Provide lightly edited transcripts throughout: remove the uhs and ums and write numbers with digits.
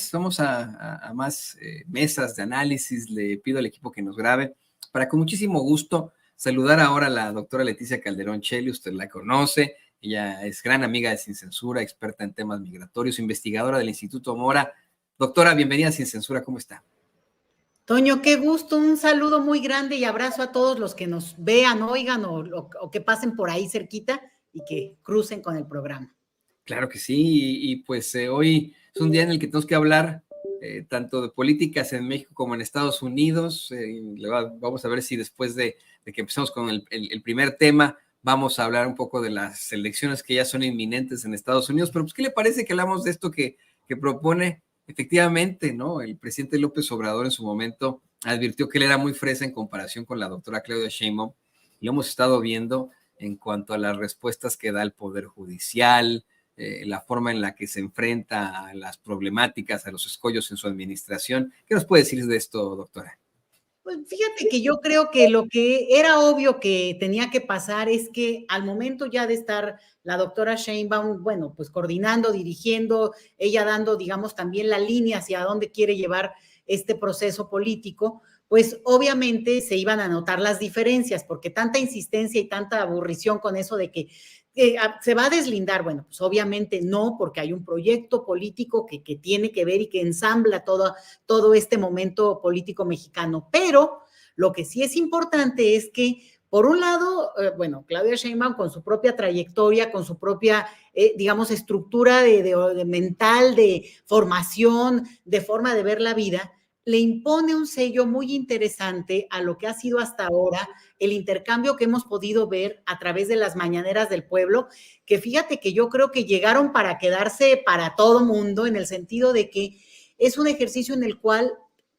más, vamos a más mesas de análisis. Le pido al equipo que nos grabe para con muchísimo gusto saludar ahora a la doctora Leticia Calderón Chelly. Usted la conoce, ella es gran amiga de Sin Censura, experta en temas migratorios, investigadora del Instituto Mora. Doctora, bienvenida a Sin Censura, ¿cómo está? Toño, qué gusto, un saludo muy grande y abrazo a todos los que nos vean, oigan o que pasen por ahí cerquita y que crucen con el programa. Claro que sí, y pues hoy es un día en el que tenemos que hablar tanto de políticas en México como en Estados Unidos. Vamos a ver si después de que empecemos con el primer tema, vamos a hablar un poco de las elecciones que ya son inminentes en Estados Unidos. Pero pues, ¿qué le parece que hablamos de esto que propone efectivamente, ¿no? El presidente López Obrador en su momento advirtió que él era muy fresa en comparación con la doctora Claudia Sheinbaum. Lo hemos estado viendo en cuanto a las respuestas que da el Poder Judicial, la forma en la que se enfrenta a las problemáticas, a los escollos en su administración. ¿Qué nos puede decir de esto, doctora? Pues fíjate que yo creo que lo que era obvio que tenía que pasar es que al momento ya de estar la doctora Sheinbaum, bueno, pues coordinando, dirigiendo, ella dando, digamos, también la línea hacia dónde quiere llevar este proceso político, pues obviamente se iban a notar las diferencias, porque tanta insistencia y tanta aburrición con eso de que se va a deslindar. Bueno, pues obviamente no, porque hay un proyecto político que tiene que ver y que ensambla todo este momento político mexicano. Pero lo que sí es importante es que, por un lado, bueno, Claudia Sheinbaum con su propia trayectoria, con su propia, digamos, estructura de mental, de formación, de forma de ver la vida, le impone un sello muy interesante a lo que ha sido hasta ahora el intercambio que hemos podido ver a través de las mañaneras del pueblo, que fíjate que yo creo que llegaron para quedarse para todo mundo, en el sentido de que es un ejercicio en el cual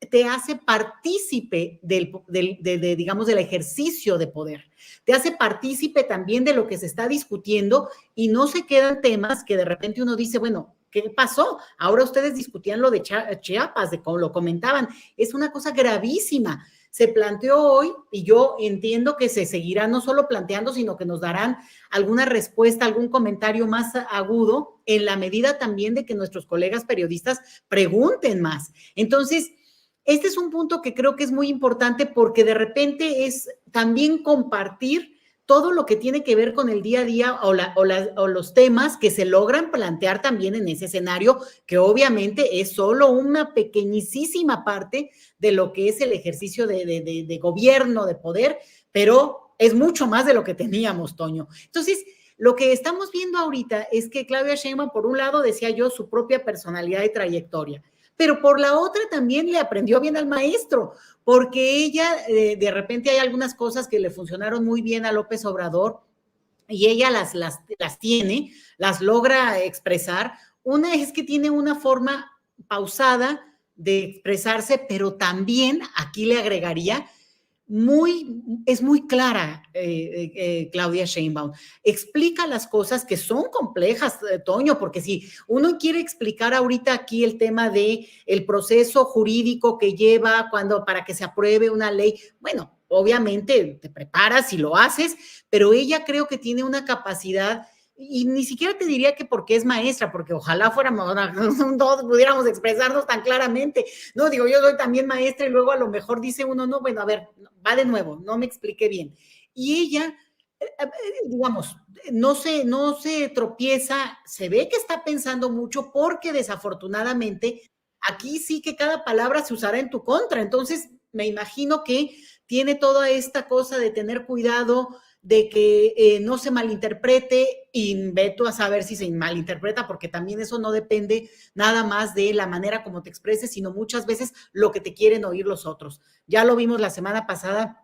te hace partícipe digamos, del ejercicio de poder. Te hace partícipe también de lo que se está discutiendo y no se quedan temas que de repente uno dice, bueno, ¿qué pasó? Ahora ustedes discutían lo de Chiapas, de cómo lo comentaban. Es una cosa gravísima. Se planteó hoy y yo entiendo que se seguirá no solo planteando, sino que nos darán alguna respuesta, algún comentario más agudo, en la medida también de que nuestros colegas periodistas pregunten más. Entonces, este es un punto que creo que es muy importante porque de repente es también compartir todo lo que tiene que ver con el día a día o los temas que se logran plantear también en ese escenario, que obviamente es solo una pequeñísima parte de lo que es el ejercicio de gobierno, de poder, pero es mucho más de lo que teníamos, Toño. Entonces, lo que estamos viendo ahorita es que Claudia Sheinbaum, por un lado, decía yo, su propia personalidad y trayectoria, pero por la otra también le aprendió bien al maestro, porque ella, de repente hay algunas cosas que le funcionaron muy bien a López Obrador y ella las tiene, las logra expresar. Una es que tiene una forma pausada de expresarse, pero también, aquí le agregaría, es muy clara, Claudia Sheinbaum. Explica las cosas que son complejas, Toño, porque si uno quiere explicar ahorita aquí el tema de el proceso jurídico que lleva para que se apruebe una ley, bueno, obviamente te preparas y lo haces, pero ella creo que tiene una capacidad, y ni siquiera te diría que porque es maestra, porque ojalá fuéramos, todos pudiéramos expresarnos tan claramente. No, digo, yo soy también maestra y luego a lo mejor dice uno, no, bueno, a ver, va de nuevo, no me expliqué bien. Y ella, digamos, no se tropieza, se ve que está pensando mucho porque desafortunadamente aquí sí que cada palabra se usará en tu contra. Entonces, me imagino que tiene toda esta cosa de tener cuidado, de que no se malinterprete, y ve tú a saber si se malinterpreta, porque también eso no depende nada más de la manera como te expreses, sino muchas veces lo que te quieren oír los otros. Ya lo vimos la semana pasada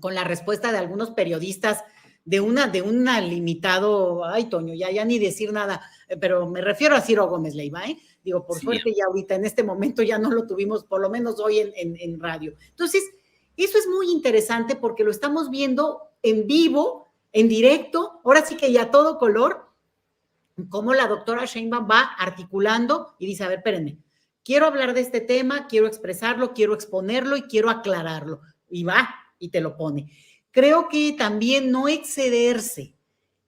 con la respuesta de algunos periodistas de una limitado, ay, Toño, ya ni decir nada, pero me refiero a Ciro Gómez Leiva, digo, por suerte ya ahorita en este momento ya no lo tuvimos, por lo menos hoy en radio. Entonces, eso es muy interesante porque lo estamos viendo en vivo, en directo, ahora sí que ya a todo color, cómo la doctora Sheinbaum va articulando y dice, a ver, espérenme, quiero hablar de este tema, quiero expresarlo, quiero exponerlo y quiero aclararlo. Y va y te lo pone. Creo que también no excederse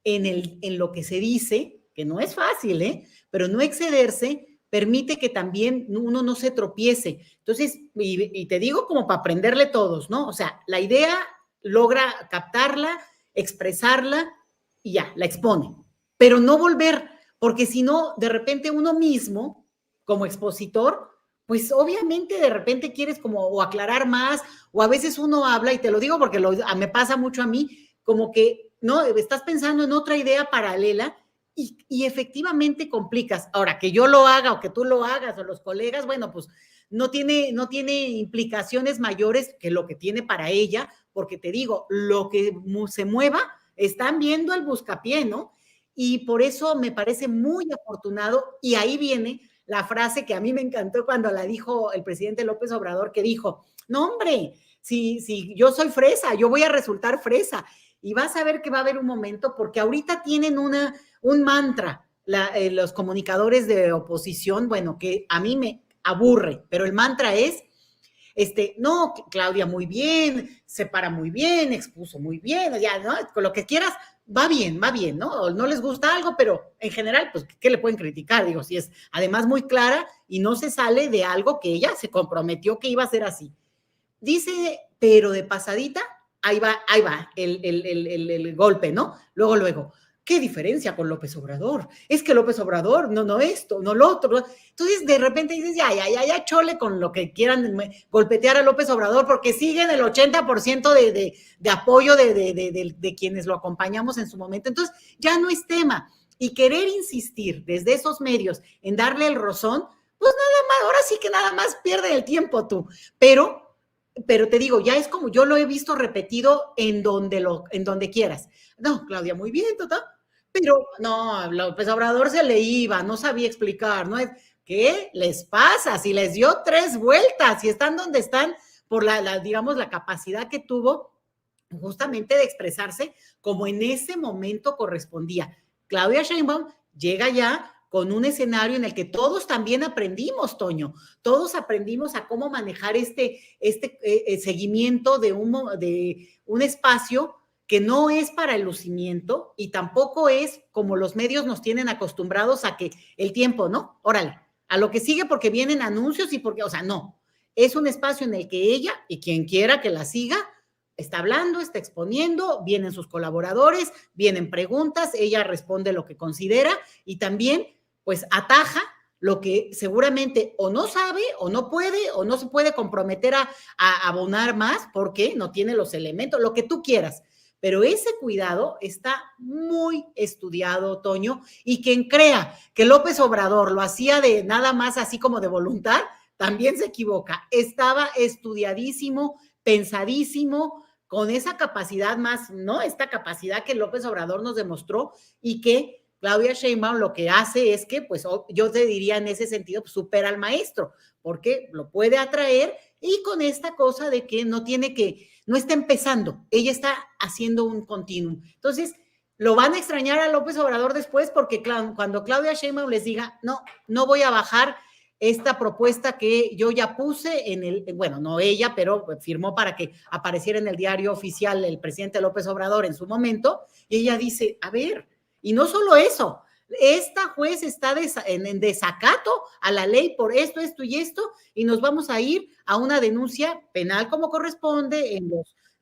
en lo que se dice, que no es fácil, pero no excederse, permite que también uno no se tropiece. Entonces, y te digo como para aprenderle todos, ¿no? O sea, la idea logra captarla, expresarla y ya, la expone, pero no volver, porque si no, de repente uno mismo, como expositor, pues obviamente de repente quieres como o aclarar más, o a veces uno habla, y te lo digo porque me pasa mucho a mí, como que no estás pensando en otra idea paralela y efectivamente complicas. Ahora, que yo lo haga o que tú lo hagas o los colegas, bueno, pues no tiene implicaciones mayores que lo que tiene para ella, porque te digo, lo que se mueva, están viendo el buscapié, ¿no? Y por eso me parece muy afortunado, y ahí viene la frase que a mí me encantó cuando la dijo el presidente López Obrador, que dijo, no hombre, si yo soy fresa, yo voy a resultar fresa, y vas a ver que va a haber un momento, porque ahorita tienen un mantra, los comunicadores de oposición, bueno, que a mí me aburre, pero el mantra es, no, Claudia, muy bien, se para muy bien, expuso muy bien, ya, ¿no? Con lo que quieras, va bien, ¿no? No les gusta algo, pero en general, pues, ¿qué le pueden criticar? Digo, si es además muy clara y no se sale de algo que ella se comprometió que iba a ser así. Dice, pero de pasadita, ahí va el golpe, ¿no? Luego, ¿qué diferencia con López Obrador? Es que López Obrador, no esto, no lo otro. Entonces, de repente dices, ya, chole con lo que quieran golpetear a López Obrador, porque siguen el 80% de apoyo de quienes lo acompañamos en su momento. Entonces, ya no es tema. Y querer insistir desde esos medios en darle el rozón, pues nada más, ahora sí que nada más pierde el tiempo tú. Pero te digo, ya es como yo lo he visto repetido en donde quieras. No, Claudia, muy bien, pero no, López Obrador se le iba, no sabía explicar, ¿no? ¿Qué les pasa? Si les dio 3 vueltas y están donde están por digamos, la capacidad que tuvo justamente de expresarse como en ese momento correspondía. Claudia Sheinbaum llega ya con un escenario en el que todos también aprendimos, Toño, todos aprendimos a cómo manejar seguimiento de un espacio que no es para el lucimiento y tampoco es como los medios nos tienen acostumbrados a que el tiempo, ¿no? Órale, a lo que sigue porque vienen anuncios y porque, o sea, no, es un espacio en el que ella y quien quiera que la siga está hablando, está exponiendo, vienen sus colaboradores, vienen preguntas, ella responde lo que considera y también pues ataja lo que seguramente o no sabe o no puede o no se puede comprometer a abonar más porque no tiene los elementos, lo que tú quieras. Pero ese cuidado está muy estudiado, Toño, y quien crea que López Obrador lo hacía de nada más así como de voluntad, también se equivoca. Estaba estudiadísimo, pensadísimo, con esa capacidad más, ¿no? Esta capacidad que López Obrador nos demostró y que Claudia Sheinbaum lo que hace es que, pues yo te diría en ese sentido, pues, supera al maestro, porque lo puede atraer y con esta cosa de que no está empezando, ella está haciendo un continuum. Entonces, lo van a extrañar a López Obrador después porque cuando Claudia Sheinbaum les diga, no voy a bajar esta propuesta que yo ya puse bueno, no ella, pero firmó para que apareciera en el diario oficial el presidente López Obrador en su momento, y ella dice, a ver, y no solo eso, esta juez está en desacato a la ley por esto y esto, y nos vamos a ir a una denuncia penal como corresponde,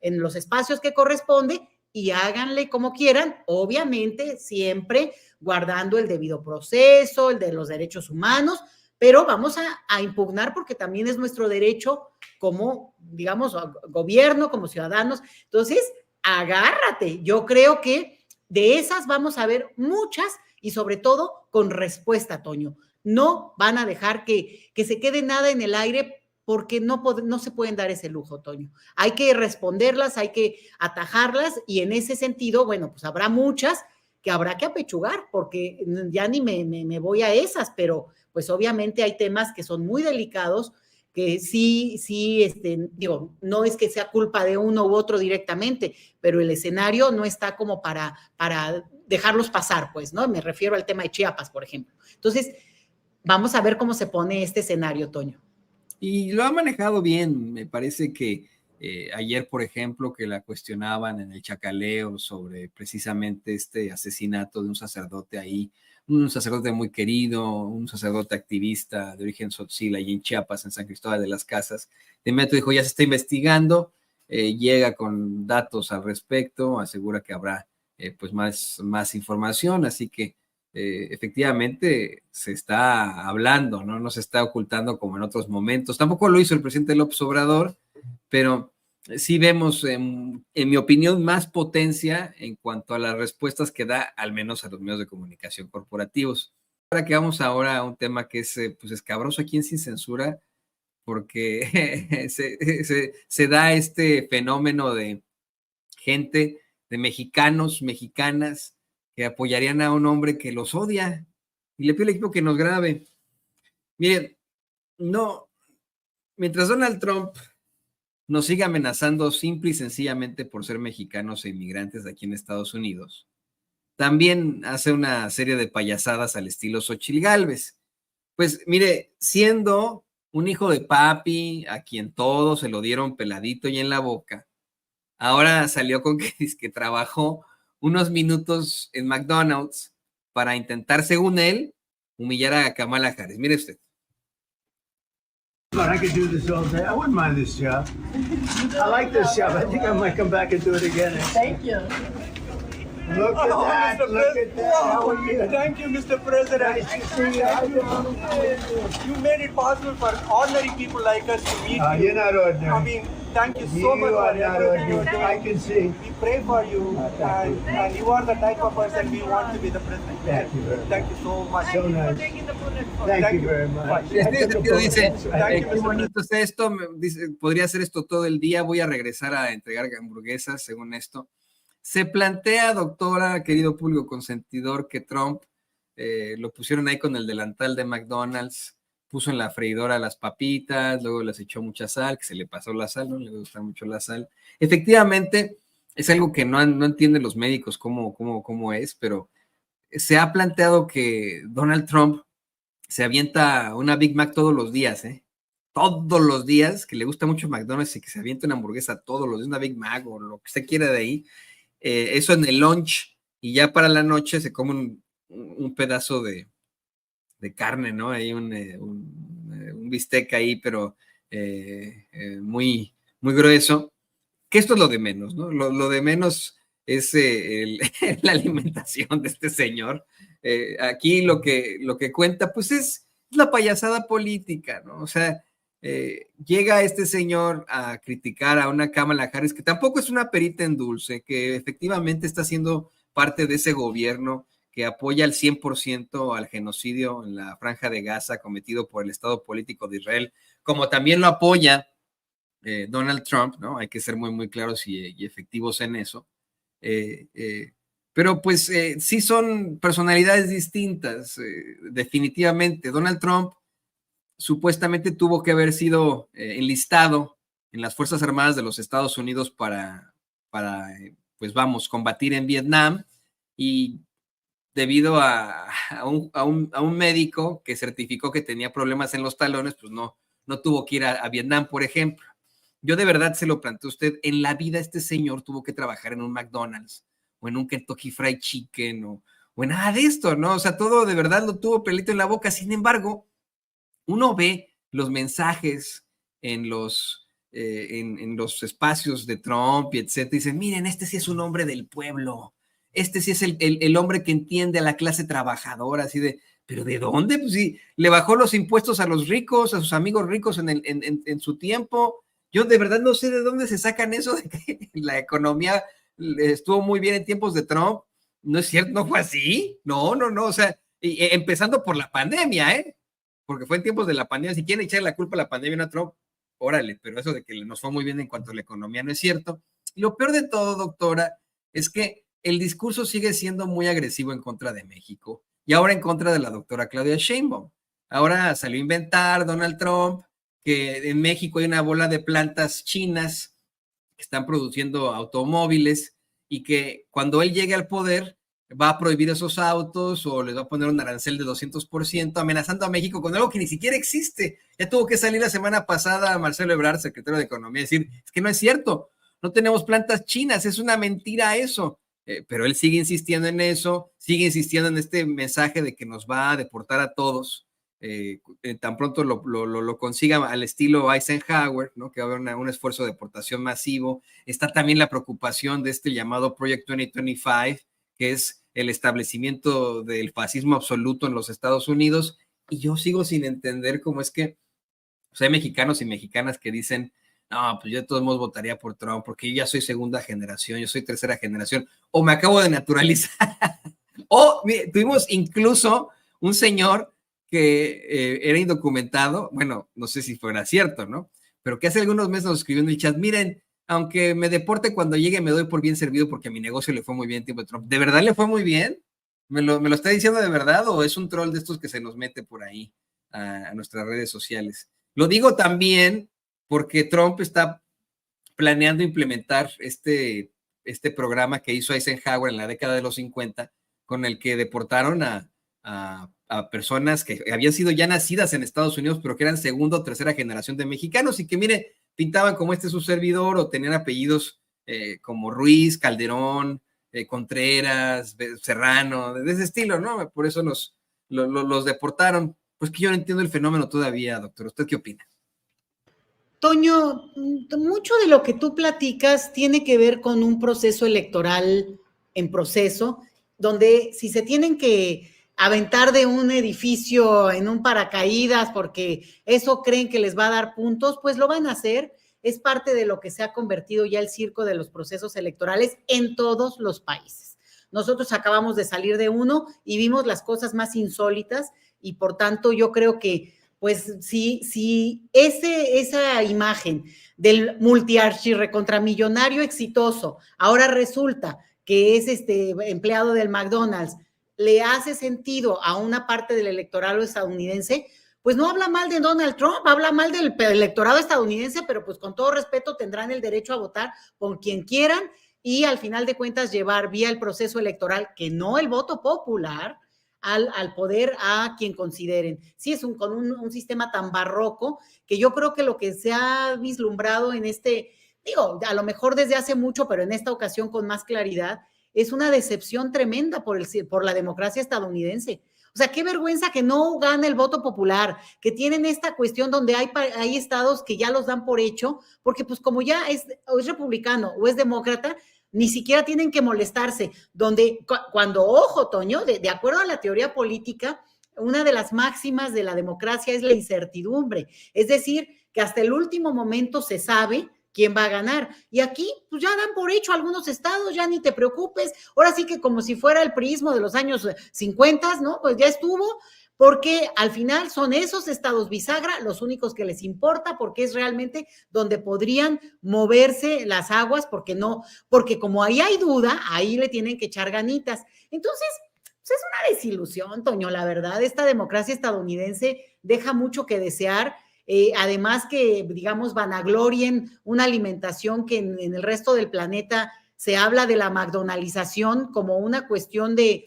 en los espacios que corresponde, y háganle como quieran, obviamente siempre guardando el debido proceso, el de los derechos humanos, pero vamos a impugnar porque también es nuestro derecho como, digamos, gobierno, como ciudadanos. Entonces, agárrate. Yo creo que de esas vamos a ver muchas y sobre todo con respuesta, Toño. No van a dejar que se quede nada en el aire porque no se pueden dar ese lujo, Toño. Hay que responderlas, hay que atajarlas y en ese sentido, bueno, pues habrá muchas que habrá que apechugar porque ya ni me voy a esas, pero pues obviamente hay temas que son muy delicados, que sí, digo, no es que sea culpa de uno u otro directamente, pero el escenario no está como para dejarlos pasar, pues, ¿no? Me refiero al tema de Chiapas, por ejemplo. Entonces, vamos a ver cómo se pone este escenario, Toño. Y lo ha manejado bien, me parece que ayer, por ejemplo, que la cuestionaban en el Chacaleo sobre precisamente este asesinato de un sacerdote ahí, un sacerdote muy querido, un sacerdote activista de origen tzotzil allí en Chiapas, en San Cristóbal de las Casas. De inmediato dijo, ya se está investigando, llega con datos al respecto, asegura que habrá pues más información, así que efectivamente se está hablando, ¿no? No se está ocultando como en otros momentos. Tampoco lo hizo el presidente López Obrador, pero sí vemos, en mi opinión, más potencia en cuanto a las respuestas que da, al menos a los medios de comunicación corporativos. Ahora que vamos ahora a un tema que es pues escabroso aquí en Sin Censura, porque se da este fenómeno de gente, de mexicanos, mexicanas, que apoyarían a un hombre que los odia. Y le pido al equipo que nos grabe. Miren, no, mientras Donald Trump nos sigue amenazando simple y sencillamente por ser mexicanos e inmigrantes aquí en Estados Unidos, también hace una serie de payasadas al estilo Xochitl Gálvez. Pues mire, siendo un hijo de papi, a quien todos se lo dieron peladito y en la boca, ahora salió con que trabajó unos minutos en McDonald's para intentar, según él, humillar a Kamala Harris. Mire usted. But I could do this all day. I wouldn't mind this job. I like this job. I think I might come back and do it again. Thank you. Look at that. Look at that. How are you? Thank you, Mr. President. Nice to see you. You made it possible for ordinary people like us to meet you. You're not ordinary. I mean, thank you You so much are for not everything you're ordinary. I doing. can see. We pray for you, and you are the type of person we want to be the president. Thank you very much. Thank you so much. So nice. Thank you very much. En este sentido dice, Thank you, qué Mr. bonito es esto, dice, podría hacer esto todo el día, voy a regresar a entregar hamburguesas, según esto. Se plantea, doctora, querido público consentidor, que Trump lo pusieron ahí con el delantal de McDonald's, puso en la freidora las papitas, luego les echó mucha sal, que se le pasó la sal, no le gusta mucho la sal. Efectivamente, es algo que no entienden los médicos cómo es, pero se ha planteado que Donald Trump se avienta una Big Mac todos los días, todos los días, que le gusta mucho McDonald's y que se avienta una hamburguesa todos los días, una Big Mac o lo que usted quiera de ahí. Eso en el lunch, y ya para la noche se come un pedazo de carne, ¿no? Hay un bistec ahí, pero muy, muy grueso, que esto es lo de menos, ¿no? Lo de menos es la alimentación de este señor. Aquí lo que cuenta, pues es la payasada política, ¿no? O sea, llega este señor a criticar a una Kamala Harris que tampoco es una perita en dulce, que efectivamente está siendo parte de ese gobierno que apoya al 100% al genocidio en la Franja de Gaza cometido por el Estado político de Israel, como también lo apoya Donald Trump, ¿no? Hay que ser muy, muy claros y efectivos en eso. Pero pues sí son personalidades distintas, definitivamente. Donald Trump supuestamente tuvo que haber sido enlistado en las Fuerzas Armadas de los Estados Unidos para pues vamos, combatir en Vietnam, y debido a un médico que certificó que tenía problemas en los talones, pues no tuvo que ir a Vietnam, por ejemplo. Yo de verdad se lo planteo a usted, en la vida este señor tuvo que trabajar en un McDonald's o en un Kentucky Fried Chicken o en nada de esto, ¿no? O sea, todo de verdad lo tuvo pelito en la boca. Sin embargo, uno ve los mensajes en los espacios de Trump y etcétera, y dicen, miren, este sí es un hombre del pueblo, este sí es el hombre que entiende a la clase trabajadora, así de, ¿pero de dónde? Pues sí, le bajó los impuestos a los ricos, a sus amigos ricos en su tiempo. Yo de verdad no sé de dónde se sacan eso de que la economía estuvo muy bien en tiempos de Trump. No es cierto, no fue así. No, o sea, empezando por la pandemia, porque fue en tiempos de la pandemia. Si quieren echar la culpa a la pandemia a Trump, órale, pero eso de que nos fue muy bien en cuanto a la economía no es cierto. Y lo peor de todo, doctora, es que el discurso sigue siendo muy agresivo en contra de México y ahora en contra de la doctora Claudia Sheinbaum. Ahora salió a inventar Donald Trump que en México hay una bola de plantas chinas que están produciendo automóviles y que cuando él llegue al poder va a prohibir esos autos o les va a poner un arancel de 200%, amenazando a México con algo que ni siquiera existe. Ya tuvo que salir la semana pasada Marcelo Ebrard, secretario de Economía, y decir, es que no es cierto, no tenemos plantas chinas, es una mentira eso. pero él sigue insistiendo en eso, sigue insistiendo en este mensaje de que nos va a deportar a todos, tan pronto lo consiga al estilo Eisenhower, ¿no? Que va a haber un esfuerzo de deportación masivo. Está también la preocupación de este llamado Project 2025, que es el establecimiento del fascismo absoluto en los Estados Unidos, y yo sigo sin entender cómo es que hay mexicanos y mexicanas que dicen, no, pues yo de todos modos votaría por Trump, porque yo ya soy segunda generación, yo soy tercera generación, o me acabo de naturalizar, o tuvimos incluso un señor que era indocumentado, bueno, no sé si fuera cierto, ¿no? Pero que hace algunos meses nos escribió en el chat, miren, aunque me deporte cuando llegue, me doy por bien servido porque a mi negocio le fue muy bien en tiempo de Trump. ¿De verdad le fue muy bien? ¿Me lo está diciendo de verdad o es un troll de estos que se nos mete por ahí a nuestras redes sociales? Lo digo también porque Trump está planeando implementar este programa que hizo Eisenhower en la década de los 50, con el que deportaron a personas que habían sido ya nacidas en Estados Unidos, pero que eran segunda o tercera generación de mexicanos y que, mire, pintaban como su servidor o tenían apellidos como Ruiz, Calderón, Contreras, Serrano, de ese estilo, ¿no? Por eso los deportaron. Pues que yo no entiendo el fenómeno todavía, doctor. ¿Usted qué opina? Toño, mucho de lo que tú platicas tiene que ver con un proceso electoral en proceso, donde si se tienen que aventar de un edificio en un paracaídas porque eso creen que les va a dar puntos, pues lo van a hacer. Es parte de lo que se ha convertido ya el circo de los procesos electorales en todos los países. Nosotros acabamos de salir de uno y vimos las cosas más insólitas y por tanto yo creo que pues si esa imagen del multiarchirrecontramillonario exitoso ahora resulta que es empleado del McDonald's, le hace sentido a una parte del electorado estadounidense, pues no habla mal de Donald Trump, habla mal del electorado estadounidense, pero pues con todo respeto tendrán el derecho a votar por quien quieran y al final de cuentas llevar vía el proceso electoral, que no el voto popular, al poder a quien consideren. Sí, es con un sistema tan barroco que yo creo que lo que se ha vislumbrado en digo, a lo mejor desde hace mucho, pero en esta ocasión con más claridad, es una decepción tremenda por la democracia estadounidense. O sea, qué vergüenza que no gane el voto popular, que tienen esta cuestión donde hay estados que ya los dan por hecho, porque pues como ya es republicano o es demócrata, ni siquiera tienen que molestarse, cuando, ojo, Toño, de acuerdo a la teoría política, una de las máximas de la democracia es la incertidumbre, es decir, que hasta el último momento se sabe quién va a ganar, y aquí pues ya dan por hecho algunos estados, ya ni te preocupes, ahora sí que como si fuera el priismo de los años 50, ¿no? Pues ya estuvo, porque al final son esos estados bisagra los únicos que les importa, porque es realmente donde podrían moverse las aguas, porque como ahí hay duda, ahí le tienen que echar ganitas. Entonces, pues es una desilusión, Toño, la verdad, esta democracia estadounidense deja mucho que desear, además que, digamos, vanaglorien una alimentación que en el resto del planeta se habla de la McDonaldización como una cuestión de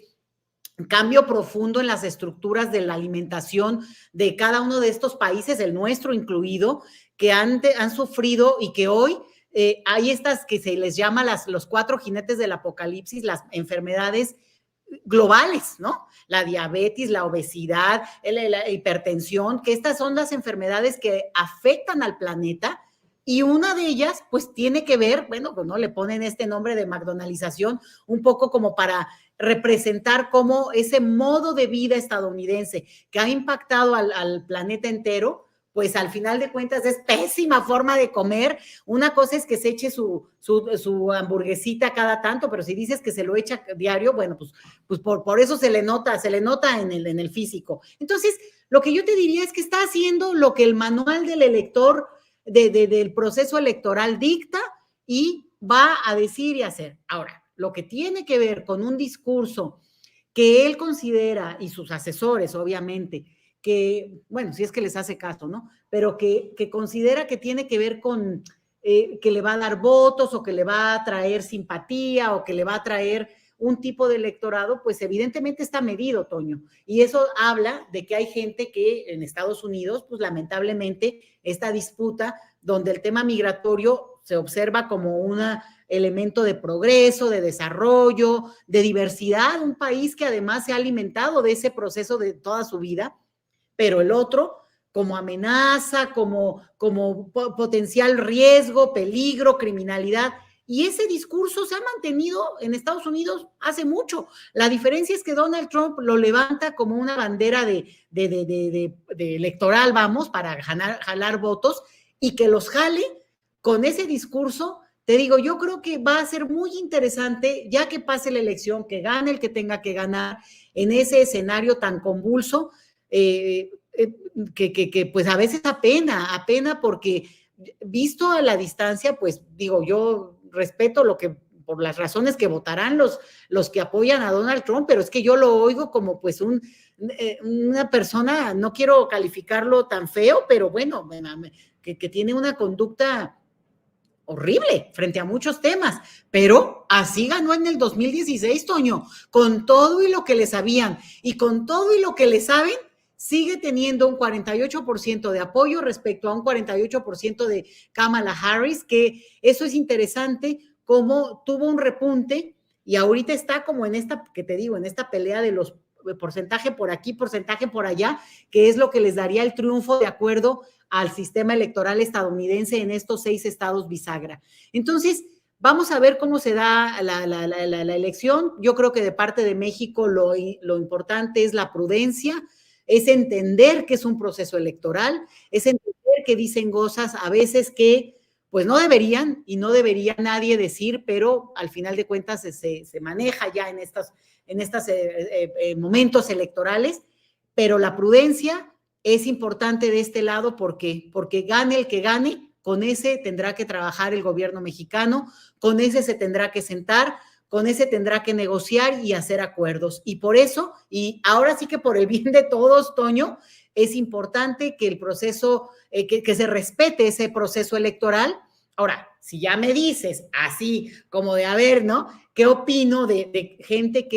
cambio profundo en las estructuras de la alimentación de cada uno de estos países, el nuestro incluido, que han sufrido y que hoy hay estas que se les llama los 4 jinetes del apocalipsis, las enfermedades globales, ¿no? La diabetes, la obesidad, la hipertensión, que estas son las enfermedades que afectan al planeta y una de ellas pues tiene que ver, bueno, pues no le ponen este nombre de McDonaldización un poco como para representar cómo ese modo de vida estadounidense que ha impactado al planeta entero, pues al final de cuentas es pésima forma de comer. Una cosa es que se eche su hamburguesita cada tanto, pero si dices que se lo echa diario, bueno, pues por eso se le nota en el físico. Entonces, lo que yo te diría es que está haciendo lo que el manual del elector del proceso electoral dicta y va a decir y hacer. Ahora, lo que tiene que ver con un discurso que él considera, y sus asesores, obviamente, que, bueno, si es que les hace caso, ¿no? Pero que considera que tiene que ver con que le va a dar votos o que le va a traer simpatía o que le va a traer un tipo de electorado, pues evidentemente está medido, Toño. Y eso habla de que hay gente que en Estados Unidos, pues lamentablemente, esta disputa donde el tema migratorio se observa como una elemento de progreso, de desarrollo, de diversidad, un país que además se ha alimentado de ese proceso de toda su vida, pero el otro como amenaza, como potencial riesgo, peligro, criminalidad. Y ese discurso se ha mantenido en Estados Unidos hace mucho. La diferencia es que Donald Trump lo levanta como una bandera de electoral, vamos, para jalar votos, y que los jale con ese discurso. Te digo, yo creo que va a ser muy interesante, ya que pase la elección, que gane el que tenga que ganar en ese escenario tan convulso, que pues a veces apena porque visto a la distancia, pues digo, yo respeto por las razones que votarán los que apoyan a Donald Trump, pero es que yo lo oigo como pues una persona, no quiero calificarlo tan feo, pero bueno, que tiene una conducta horrible frente a muchos temas, pero así ganó en el 2016, Toño, con todo y lo que le sabían y con todo y lo que le saben, sigue teniendo un 48% de apoyo respecto a un 48% de Kamala Harris, que eso es interesante, como tuvo un repunte y ahorita está como en esta, que te digo, en esta pelea de los porcentaje por aquí, porcentaje por allá, que es lo que les daría el triunfo de acuerdo al sistema electoral estadounidense en estos 6 estados bisagra. Entonces, vamos a ver cómo se da la elección. Yo creo que de parte de México lo importante es la prudencia, es entender que es un proceso electoral, es entender que dicen cosas a veces que pues no deberían y no debería nadie decir, pero al final de cuentas se maneja ya en estos momentos electorales, pero la prudencia es importante de este lado porque gane el que gane, con ese tendrá que trabajar el gobierno mexicano, con ese se tendrá que sentar, con ese tendrá que negociar y hacer acuerdos. Y por eso, y ahora sí que por el bien de todos, Toño, es importante que el proceso, que se respete ese proceso electoral. Ahora, si ya me dices así como de, a ver, ¿no? ¿Qué opino de gente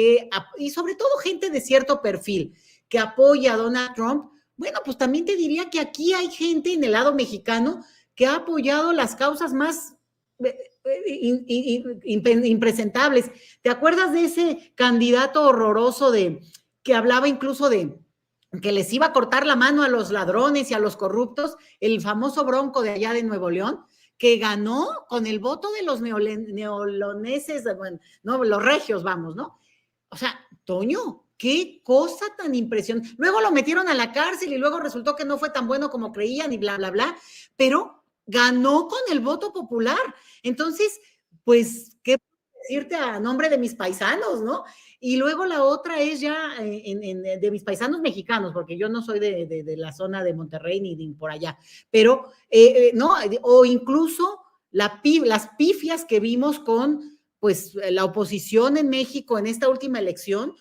y sobre todo gente de cierto perfil, que apoya a Donald Trump? Bueno, pues también te diría que aquí hay gente en el lado mexicano que ha apoyado las causas más impresentables. ¿Te acuerdas de ese candidato horroroso que hablaba incluso de que les iba a cortar la mano a los ladrones y a los corruptos, el famoso Bronco de allá de Nuevo León, que ganó con el voto de los neoloneses, bueno, no, los regios, vamos, ¿no? O sea, Toño, qué cosa tan impresionante. Luego lo metieron a la cárcel y luego resultó que no fue tan bueno como creían y bla, bla, bla, pero ganó con el voto popular. Entonces, pues, ¿qué puedo decirte a nombre de mis paisanos, no? Y luego la otra es ya de mis paisanos mexicanos, porque yo no soy de la zona de Monterrey ni por allá, pero no, o incluso las pifias que vimos con pues la oposición en México en esta última elección,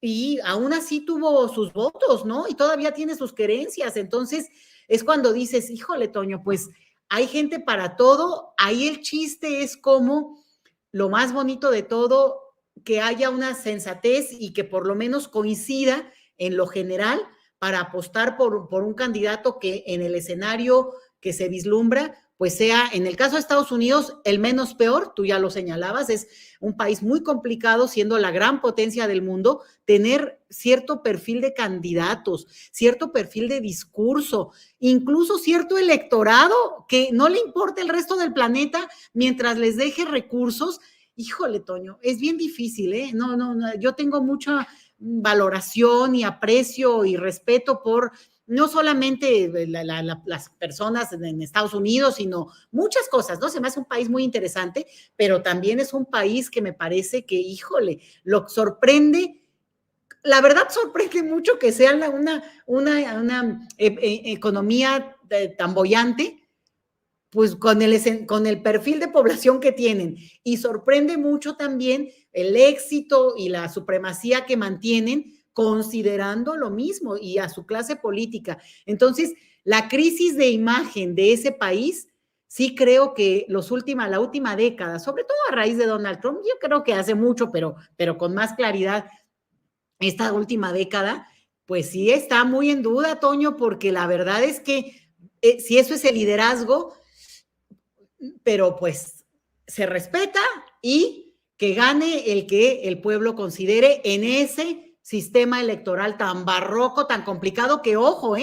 y aún así tuvo sus votos, ¿no? Y todavía tiene sus querencias. Entonces es cuando dices, híjole, Toño, pues hay gente para todo. Ahí el chiste es como lo más bonito de todo, que haya una sensatez y que por lo menos coincida en lo general para apostar por un candidato que en el escenario que se vislumbra, pues sea, en el caso de Estados Unidos, el menos peor. Tú ya lo señalabas, es un país muy complicado, siendo la gran potencia del mundo, tener cierto perfil de candidatos, cierto perfil de discurso, incluso cierto electorado que no le importa el resto del planeta mientras les deje recursos. Híjole, Toño, es bien difícil, ¿eh? No, yo tengo mucha valoración y aprecio y respeto por no solamente las personas en Estados Unidos, sino muchas cosas, ¿no? Se me hace un país muy interesante, pero también es un país que me parece que, híjole, lo sorprende, la verdad sorprende mucho que sea una economía tan boyante, pues con el perfil de población que tienen, y sorprende mucho también el éxito y la supremacía que mantienen, considerando lo mismo y a su clase política. Entonces, la crisis de imagen de ese país, sí creo que la última década, sobre todo a raíz de Donald Trump, yo creo que hace mucho, pero con más claridad, esta última década, pues sí está muy en duda, Toño, porque la verdad es que si eso es el liderazgo, pero pues se respeta y que gane el que el pueblo considere en ese sistema electoral tan barroco, tan complicado, que ojo,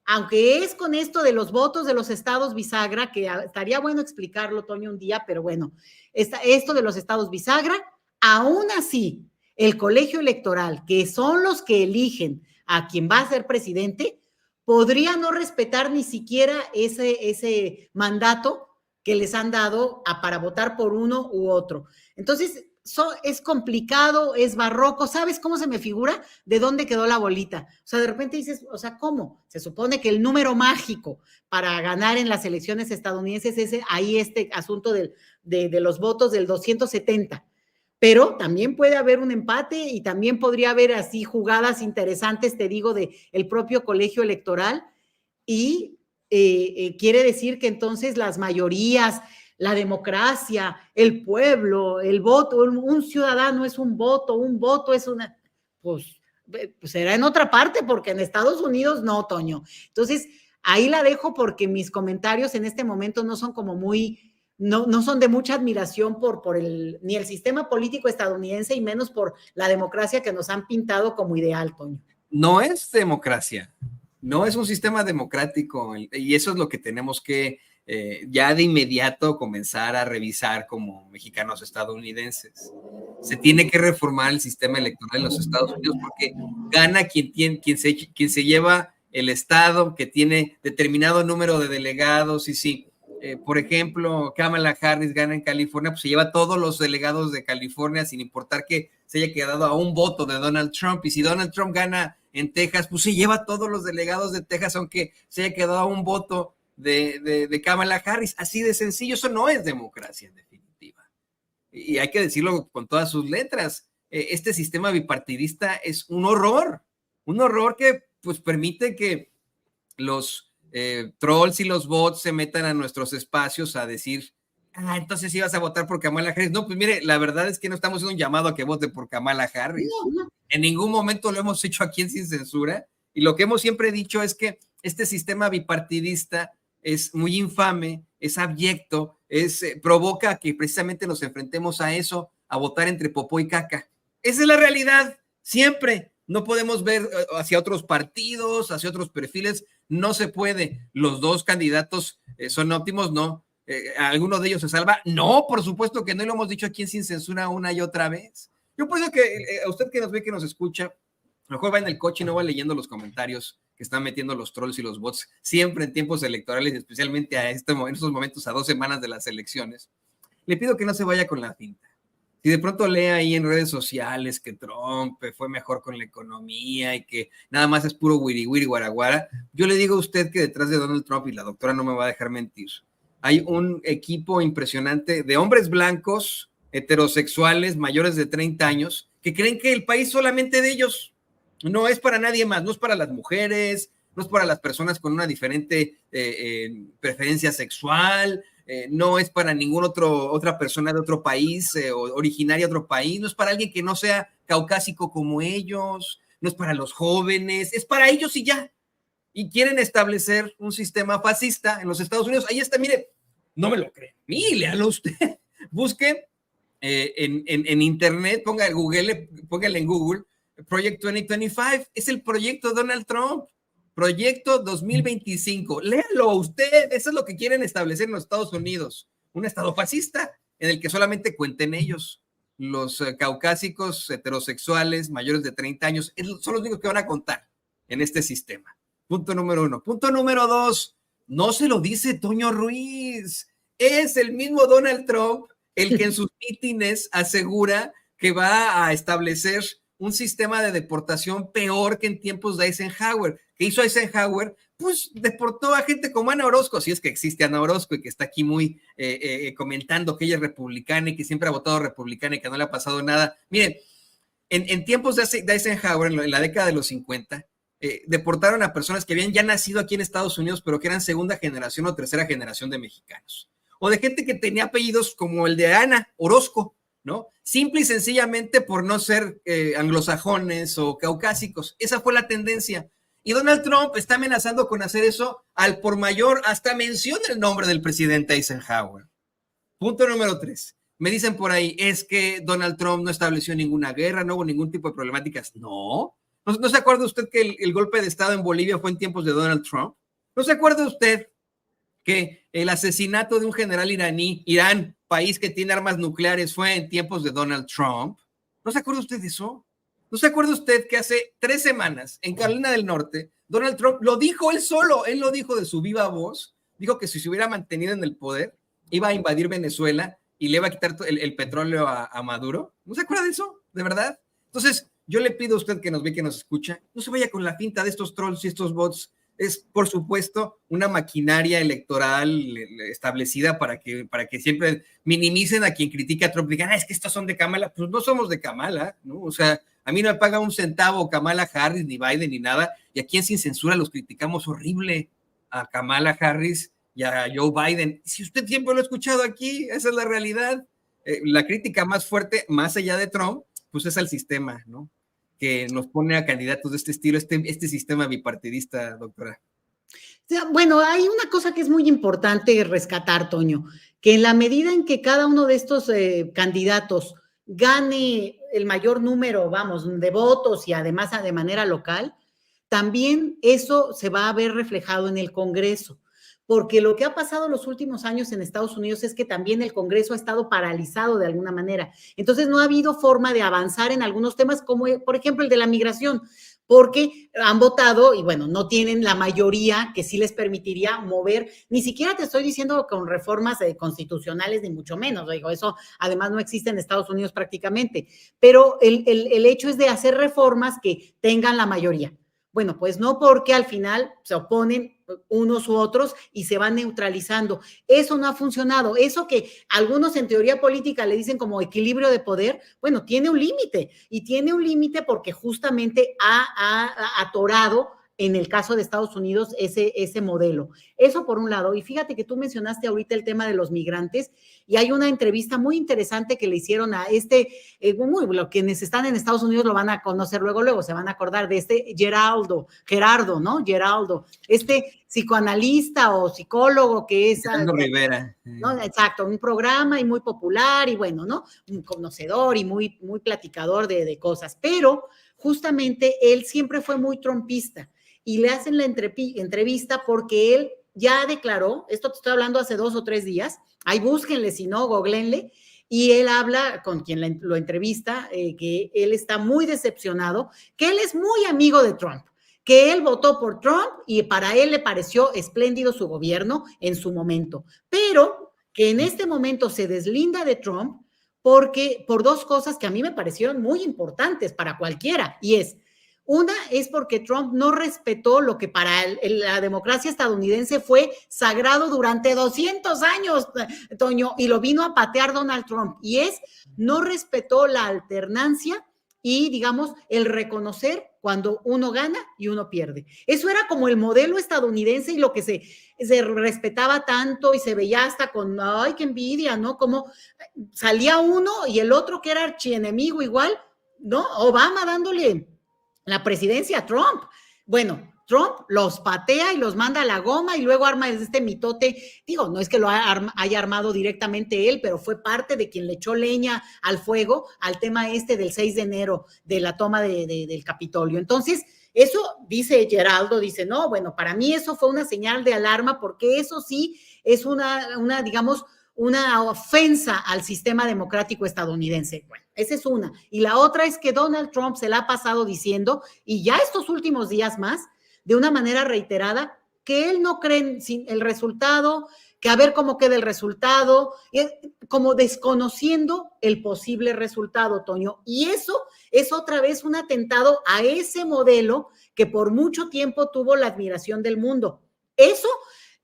aunque es con esto de los votos de los estados bisagra, que estaría bueno explicarlo, Toño, un día, pero bueno, esto de los estados bisagra, aún así, el colegio electoral, que son los que eligen a quien va a ser presidente, podría no respetar ni siquiera ese mandato que les han dado para votar por uno u otro. Entonces, es complicado, es barroco. ¿Sabes cómo se me figura? ¿De dónde quedó la bolita? O sea, de repente dices, o sea, ¿cómo? Se supone que el número mágico para ganar en las elecciones estadounidenses es ahí este asunto de los votos del 270. Pero también puede haber un empate y también podría haber así jugadas interesantes, te digo, de el propio colegio electoral, y quiere decir que entonces las mayorías, la democracia, el pueblo, el voto, un ciudadano es un voto es una, pues será en otra parte, porque en Estados Unidos no, Toño. Entonces, ahí la dejo porque mis comentarios en este momento no son como muy, no son de mucha admiración ni el sistema político estadounidense y menos por la democracia que nos han pintado como ideal, Toño. No es democracia, no es un sistema democrático, y eso es lo que tenemos que ya de inmediato comenzar a revisar como mexicanos estadounidenses. Se tiene que reformar el sistema electoral en los Estados Unidos porque gana quien se lleva el estado, que tiene determinado número de delegados, y sí. Por ejemplo, Kamala Harris gana en California, pues se lleva todos los delegados de California sin importar que se haya quedado a un voto de Donald Trump. Y si Donald Trump gana en Texas, pues se lleva todos los delegados de Texas, aunque se haya quedado a un voto de Kamala Harris. Así de sencillo. Eso no es democracia en definitiva. Y hay que decirlo con todas sus letras. Este sistema bipartidista es un horror que pues permite que los trolls y los bots se metan a nuestros espacios a decir, entonces sí vas a votar por Kamala Harris. No, pues mire, la verdad es que no estamos haciendo un llamado a que vote por Kamala Harris. No. En ningún momento lo hemos hecho aquí en Sin Censura, y lo que hemos siempre dicho es que este sistema bipartidista es muy infame, es abyecto, provoca que precisamente nos enfrentemos a eso, a votar entre popó y caca. Esa es la realidad, siempre. No podemos ver hacia otros partidos, hacia otros perfiles. No se puede. Los dos candidatos son óptimos, no. ¿Alguno de ellos se salva? No, por supuesto que no, lo hemos dicho aquí en Sin Censura una y otra vez. Yo por eso que a usted que nos ve, que nos escucha, a lo mejor va en el coche y no va leyendo los comentarios que están metiendo los trolls y los bots siempre en tiempos electorales, especialmente en estos momentos, a 2 semanas de las elecciones. Le pido que no se vaya con la finta. Si de pronto lee ahí en redes sociales que Trump fue mejor con la economía y que nada más es puro wiri wiri guaraguara, yo le digo a usted que detrás de Donald Trump, y la doctora no me va a dejar mentir, hay un equipo impresionante de hombres blancos, heterosexuales, mayores de 30 años, que creen que el país solamente de ellos, no es para nadie más, no es para las mujeres, no es para las personas con una diferente preferencia sexual, no es para ninguna otra persona de otro país, originaria de otro país, no es para alguien que no sea caucásico como ellos, no es para los jóvenes, es para ellos y ya. Y quieren establecer un sistema fascista en los Estados Unidos. Ahí está, mire, no me lo creen, léalo usted, busque en internet, póngale en Google, Project 2025, es el proyecto Donald Trump. Proyecto 2025, léalo usted, eso es lo que quieren establecer en los Estados Unidos, un estado fascista en el que solamente cuenten ellos, los caucásicos, heterosexuales, mayores de 30 años, son los únicos que van a contar en este sistema. Punto número 1. Punto número 2, no se lo dice Toño Ruiz, es el mismo Donald Trump el que en sus mítines asegura que va a establecer un sistema de deportación peor que en tiempos de Eisenhower. ¿Qué hizo Eisenhower? Pues deportó a gente como Ana Orozco, si es que existe Ana Orozco y que está aquí muy comentando que ella es republicana y que siempre ha votado republicana y que no le ha pasado nada. Miren, en tiempos de Eisenhower, en la década de los 50, deportaron a personas que habían ya nacido aquí en Estados Unidos, pero que eran segunda generación o tercera generación de mexicanos. O de gente que tenía apellidos como el de Ana Orozco, ¿no? Simple y sencillamente por no ser anglosajones o caucásicos. Esa fue la tendencia. Y Donald Trump está amenazando con hacer eso al por mayor, hasta menciona el nombre del presidente Eisenhower. Punto número 3. Me dicen por ahí, es que Donald Trump no estableció ninguna guerra, no hubo ningún tipo de problemáticas. ¿No se acuerda usted que el golpe de Estado en Bolivia fue en tiempos de Donald Trump? ¿No se acuerda usted que el asesinato de un general iraní, Irán, país que tiene armas nucleares, fue en tiempos de Donald Trump? ¿No se acuerda usted de eso? ¿No se acuerda usted que hace 3 semanas en Carolina del Norte, Donald Trump lo dijo él solo, él lo dijo de su viva voz, dijo que si se hubiera mantenido en el poder, iba a invadir Venezuela y le iba a quitar el petróleo a Maduro? ¿No se acuerda de eso? ¿De verdad? Entonces, yo le pido a usted que nos ve, que nos escucha, no se vaya con la finta de estos trolls y estos bots. Es, por supuesto, una maquinaria electoral establecida para que siempre minimicen a quien critica a Trump. Digan, es que estos son de Kamala. Pues no somos de Kamala, ¿no? O sea, a mí no me paga un centavo Kamala Harris, ni Biden, ni nada. Y aquí en Sin Censura los criticamos horrible a Kamala Harris y a Joe Biden. Si usted siempre lo ha escuchado aquí, esa es la realidad. La crítica más fuerte, más allá de Trump, pues es al sistema, ¿no? Que nos pone a candidatos de este estilo, este sistema bipartidista, doctora. Bueno, hay una cosa que es muy importante rescatar, Toño, que en la medida en que cada uno de estos candidatos gane el mayor número, vamos, de votos y además de manera local, también eso se va a ver reflejado en el Congreso. Porque lo que ha pasado los últimos años en Estados Unidos es que también el Congreso ha estado paralizado de alguna manera. Entonces, no ha habido forma de avanzar en algunos temas, como por ejemplo el de la migración, porque han votado y bueno, no tienen la mayoría que sí les permitiría mover, ni siquiera te estoy diciendo con reformas constitucionales, ni mucho menos, digo, eso además no existe en Estados Unidos prácticamente, pero el hecho es de hacer reformas que tengan la mayoría. Bueno, pues no, porque al final se oponen unos u otros y se van neutralizando. Eso no ha funcionado. Eso que algunos en teoría política le dicen como equilibrio de poder, bueno, tiene un límite, y tiene un límite porque justamente ha atorado en el caso de Estados Unidos ese modelo. Eso por un lado. Y fíjate que tú mencionaste ahorita el tema de los migrantes y hay una entrevista muy interesante que le hicieron a los quienes están en Estados Unidos lo van a conocer luego se van a acordar de Geraldo, psicoanalista o psicólogo que es… Geraldo Rivera. ¿no? Exacto, un programa y muy popular y bueno, ¿no? Un conocedor y muy, muy platicador de cosas, pero justamente él siempre fue muy trumpista y le hacen la entrevista porque él ya declaró, esto te estoy hablando hace 2 o 3 días, ahí búsquenle, si no, googleenle, y él habla con quien lo entrevista, que él está muy decepcionado, que él es muy amigo de Trump, que él votó por Trump y para él le pareció espléndido su gobierno en su momento, pero que en este momento se deslinda de Trump porque por 2 cosas que a mí me parecieron muy importantes para cualquiera, y una es porque Trump no respetó lo que para la democracia estadounidense fue sagrado durante 200 años, Toño, y lo vino a patear Donald Trump, y no respetó la alternancia y, digamos, el reconocer cuando uno gana y uno pierde. Eso era como el modelo estadounidense y lo que se respetaba tanto y se veía hasta con, ¡ay, qué envidia!, ¿no? Como salía uno y el otro que era archienemigo igual, ¿no? Obama dándole la presidencia a Trump. Bueno, Trump los patea y los manda a la goma y luego arma este mitote. Digo, no es que lo haya armado directamente él, pero fue parte de quien le echó leña al fuego al tema del 6 de enero de la toma del Capitolio. Entonces, eso dice Geraldo, dice, no, bueno, para mí eso fue una señal de alarma porque eso sí es digamos, una ofensa al sistema democrático estadounidense. Bueno, esa es una. Y la otra es que Donald Trump se la ha pasado diciendo, y ya estos últimos días más, de una manera reiterada, que él no cree en el resultado, que a ver cómo queda el resultado, como desconociendo el posible resultado, Toño. Y eso es otra vez un atentado a ese modelo que por mucho tiempo tuvo la admiración del mundo. Eso,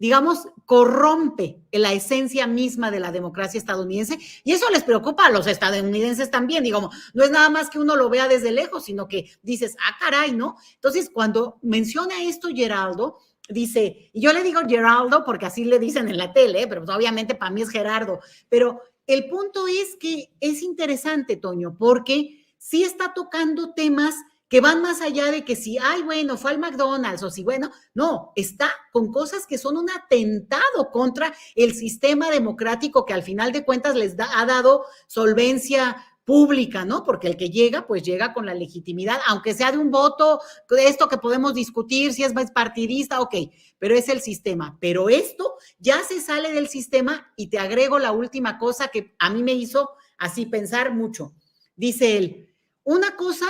digamos, corrompe la esencia misma de la democracia estadounidense y eso les preocupa a los estadounidenses también, digamos, no es nada más que uno lo vea desde lejos, sino que dices, caray, ¿no? Entonces, cuando menciona esto Geraldo, dice, y yo le digo Geraldo porque así le dicen en la tele, pero pues obviamente para mí es Gerardo, pero el punto es que es interesante, Toño, porque sí está tocando temas que van más allá de que si, ay, bueno, fue al McDonald's o si, bueno, no, está con cosas que son un atentado contra el sistema democrático que al final de cuentas ha dado solvencia pública, ¿no? Porque el que llega, pues llega con la legitimidad, aunque sea de un voto, esto que podemos discutir, si es partidista, ok, pero es el sistema. Pero esto ya se sale del sistema y te agrego la última cosa que a mí me hizo así pensar mucho. Dice él, una cosa,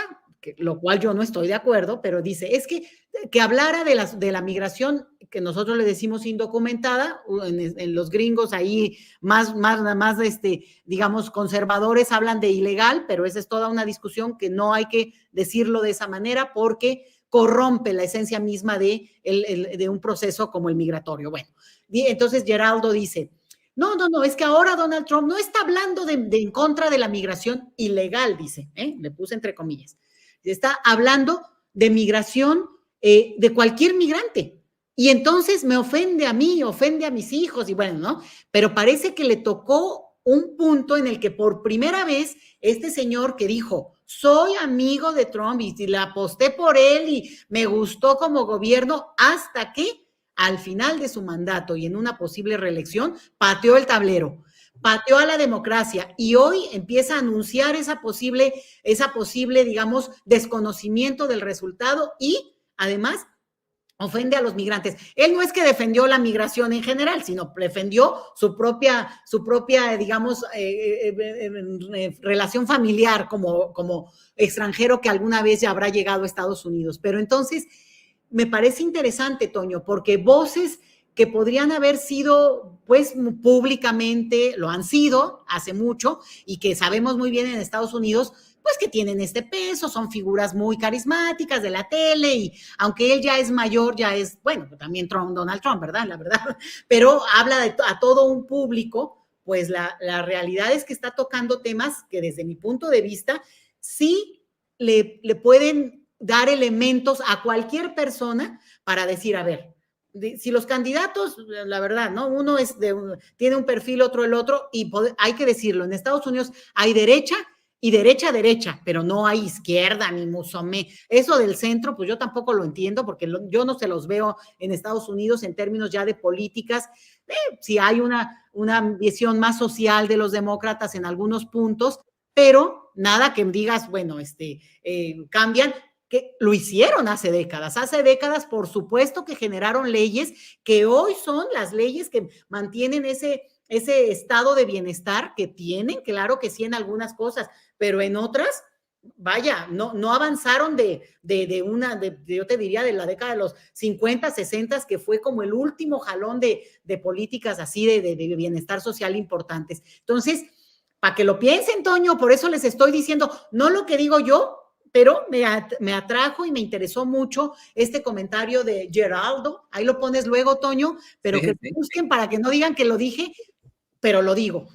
lo cual yo no estoy de acuerdo, pero dice, es que hablara de la migración que nosotros le decimos indocumentada, en los gringos ahí más digamos, conservadores hablan de ilegal, pero esa es toda una discusión que no hay que decirlo de esa manera porque corrompe la esencia misma de un proceso como el migratorio. Bueno, entonces Geraldo dice, no, es que ahora Donald Trump no está hablando de en contra de la migración ilegal, dice, le puse entre comillas, está hablando de migración de cualquier migrante. Y entonces me ofende a mí, ofende a mis hijos, y bueno, ¿no? Pero parece que le tocó un punto en el que por primera vez este señor que dijo, soy amigo de Trump y la aposté por él y me gustó como gobierno, hasta que al final de su mandato y en una posible reelección, pateó el tablero, pateó a la democracia y hoy empieza a anunciar esa posible, digamos, desconocimiento del resultado y además ofende a los migrantes. Él no es que defendió la migración en general, sino defendió su propia digamos, relación familiar como extranjero que alguna vez ya habrá llegado a Estados Unidos. Pero entonces, me parece interesante, Toño, porque voces que podrían haber sido, pues, públicamente, lo han sido hace mucho, y que sabemos muy bien en Estados Unidos, pues que tienen este peso, son figuras muy carismáticas de la tele, y aunque él ya es mayor, ya es, bueno, también Donald Trump, ¿verdad? La verdad, pero habla a todo un público, pues la realidad es que está tocando temas que desde mi punto de vista sí le pueden dar elementos a cualquier persona para decir, a ver, si los candidatos, la verdad, ¿no? Uno tiene un perfil, otro el otro, y hay que decirlo, en Estados Unidos hay derecha y derecha, pero no hay izquierda ni musomé. Eso del centro, pues yo tampoco lo entiendo porque yo no se los veo en Estados Unidos en términos ya de políticas. Si hay una visión más social de los demócratas en algunos puntos, pero nada que digas, bueno, cambian, que lo hicieron hace décadas, por supuesto que generaron leyes que hoy son las leyes que mantienen ese estado de bienestar que tienen, claro que sí en algunas cosas, pero en otras, vaya, no avanzaron yo te diría de la década de los 50, 60, que fue como el último jalón de políticas así de bienestar social importantes. Entonces, para que lo piensen, Toño, por eso les estoy diciendo, no lo que digo yo, pero me atrajo y me interesó mucho este comentario de Geraldo. Ahí lo pones luego, Toño, pero que busquen para que no digan que lo dije, pero lo digo.